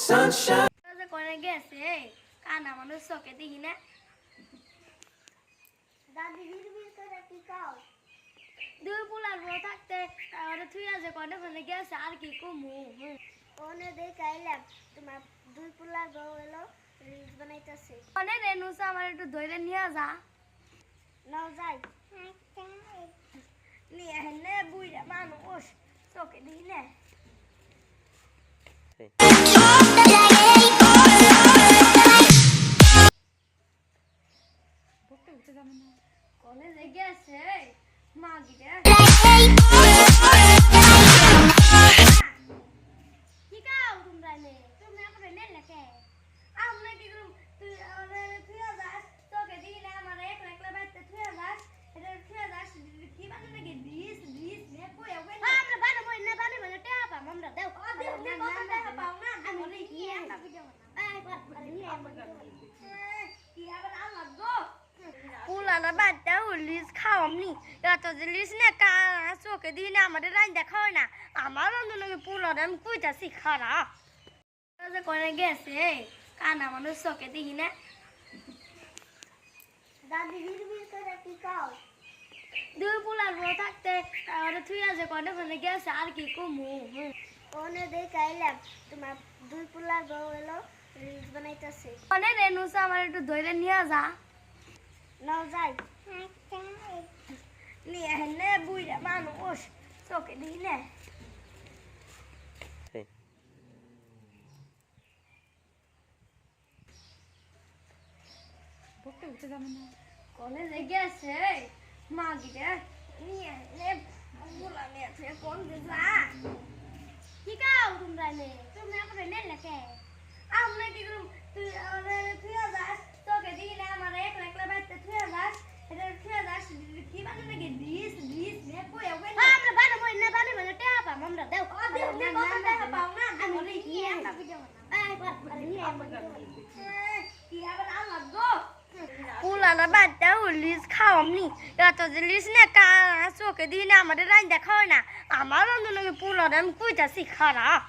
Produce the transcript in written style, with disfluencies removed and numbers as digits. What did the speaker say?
sunshine. করে গেছে কানা মানুষ চোখে দেখি না দাদি বিড়বিড় করে কি কাও দুই পোলার বউ থাকতে ওরা থুই আছে কোনে কোনে গেছে আর কি কমু ওনে দেখাইলাম তোমার দুই পোলার বউ এলো রিলস বানাইতেছে কোনে রেনুসা আমার একটু ধরে নিয়ে যা নাও যাই নিয়ে হেনে বুইরা মানুষ চোখে দেখি না কলেজে গেছে মাগিরে কি কাও তোমরা নে তুমি আপরে নে লাগে আমরা কি করব তুই তুই যাস তোকে দিই না আমার একলা একলা বাইতে তুই যাস এটা তুই যাস কি বানে নাকি ডিস নে কই হবে না আমরা বানে বই না বানে মানে টাকা পাম আমরা দাও দিও কত টাকা পাও না আমি কি একটা ভিডিও কি আবার আমার গো পুলানা বাচ্চা লিস খাওয়ামনি এত যে লিস না চোখে দিই না আমাদের রান্না খাওয়াই না আমার রান্ধুনকে পুলানা আমি কইতাছি খারাপ করে গেছে কানা মানুষ চোখে দেখি না দাদি বিড়বিড় করে কি কাও দুই পোলার বউ থাকতে ওরা থুই আছে কোনে কোনে গেছে আর কি কমু ওনে দেখাইলাম তোমার দুই পোলার বউ এলো রিলস বানাইতেছে কোনে রেনুসা আমার একটু ধরে নিয়ে যা নাও যাই নিয়ে হেনে বুইরা মানুষ চোখে দিই না কলেজে গেছে মাগিরে নিয়ে হেনে বুলা নিয়ে কোন যা কি কাও তোমরা নে তুমি আপরে নে লাগে আমরা কি করব তুই যাস তোকে দিই না আমার একলা একলা বাইতে তুই যাস এটা তুই যাস কি বানে নাকি ডিস নে কই হবে না আমরা বানে বই না বানে মানে টাকা পাম আমরা দাও দিও কত টাকা পাও না আমি কি একটা ভিডিও কি আবার আমার গো পুলানা বাচ্চা লিস খাওয়ামনি এত যে লিস না চোখে দিই না আমাদের রান্না খাওয়াই না আমার রান্ধুনকে পুলানা আমি কইতাছি খারাপ